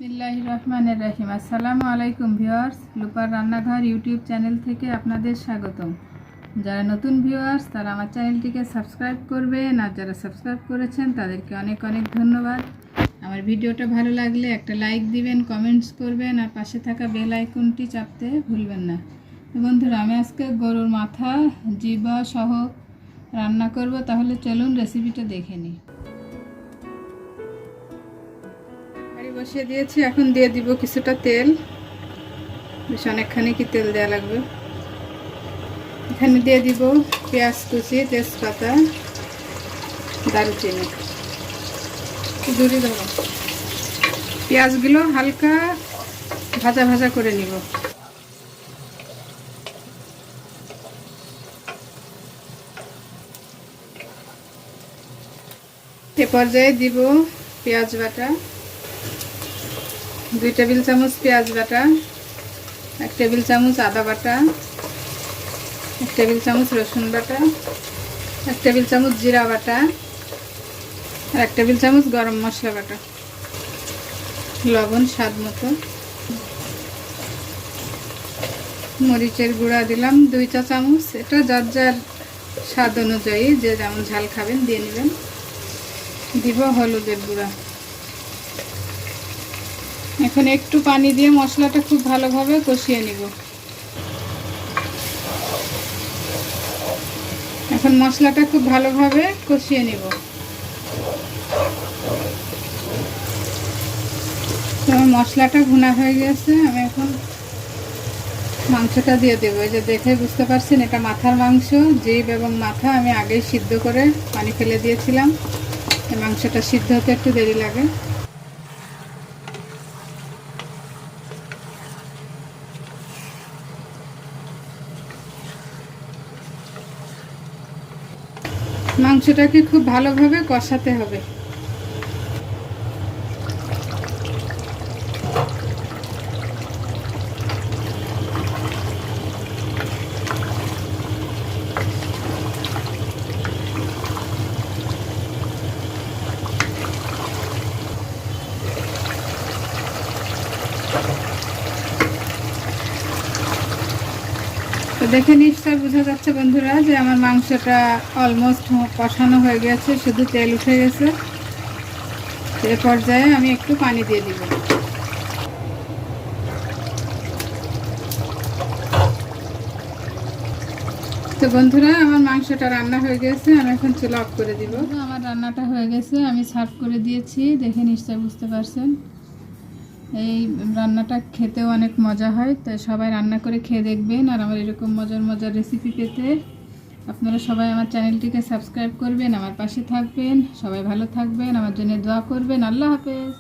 বিসমিল্লাহির রহমানির রহিম। আসসালামু আলাইকুম ভিউয়ার্স, লুপার রান্নাঘর ইউটিউব চ্যানেল থেকে আপনাদের স্বাগতম। যারা নতুন ভিউয়ার্স তারা আমার চ্যানেলটিকে সাবস্ক্রাইব করবেন, আর যারা সাবস্ক্রাইব করেছেন তাদেরকে অনেক অনেক ধন্যবাদ। আমার ভিডিওটা ভালো লাগলে একটা লাইক দিবেন, কমেন্টস করবেন, আর পাশে থাকা বেল আইকনটি চাপতে ভুলবেন না। তো বন্ধুরা, আমি আজকে গরুর মাথা জিহ্বা সহ রান্না করব, তাহলে চলুন রেসিপিটা দেখে নিই। বসিয়ে দিয়েছি, এখন দিয়ে দিব কিছুটা তেল। বেশ অনেকখানি কি তেল দেওয়া লাগবে। এখানে দিয়ে দিব পেঁয়াজ কুচি, তেজপাতা, দারুচিনি। দূরে ধরো, পেঁয়াজগুলো হালকা ভাজা ভাজা করে নিব। এ পর্যায়ে দিব পেঁয়াজ বাটা, 2 টেবিল চামচ পেঁয়াজ বাটা, 1 টেবিল চামচ আদা বাটা, 1 টেবিল চামচ রসুন বাটা, 1 টেবিল চামচ জিরা বাটা, আর 1 টেবিল চামচ গরম মশলা বাটা, লবণ স্বাদ মতো, মরিচের গুঁড়া দিলাম 2 চা চামচ। এটা যার যার স্বাদ অনুযায়ী যে যেমন ঝাল খাবেন দিয়ে নেবেন। দিব হলুদের গুঁড়া। এখন একটু পানি দিয়ে মশলাটা খুব ভালোভাবে কষিয়ে নিব। এখন মশলাটা খুব ভালোভাবে কষিয়ে নিব। আমার মশলাটা ভুনা হয়ে গেছে, আমি এখন মাংসটা দিয়ে দেবো। এই যে দেখে বুঝতে পারছেন এটা মাথার মাংস। জিভ এবং মাথা আমি আগেই সিদ্ধ করে পানি ফেলে দিয়েছিলাম। এই মাংসটা সিদ্ধ হতে একটু দেরি লাগে। মাংসটাকে খুব ভালোভাবে কষাতে হবে। তো দেখে নিশ্চয় বোঝা যাচ্ছে বন্ধুরা যে আমার মাংসটা অলমোস্ট কষানো হয়ে গেছে, শুধু তেল উঠে গেছে। এ পর্যায়ে আমি একটু পানি দিয়ে দিব। তো বন্ধুরা, আমার মাংসটা রান্না হয়ে গেছে, আমি এখন চুলা অফ করে দিব। আমার রান্নাটা হয়ে গেছে, আমি সার্ভ করে দিয়েছি। দেখে নিশ্চয় বুঝতে পারছেন এই রান্নাটা খেতেও অনেক মজা হয়। তাই সবাই রান্না করে খেয়ে দেখবেন। আর আমার এরকম মজার মজার রেসিপি পেতে আপনারা সবাই আমার চ্যানেলটিকে সাবস্ক্রাইব করবেন, আমার পাশে থাকবেন। সবাই ভালো থাকবেন, আমার জন্য দোয়া করবেন। আল্লাহ হাফেজ।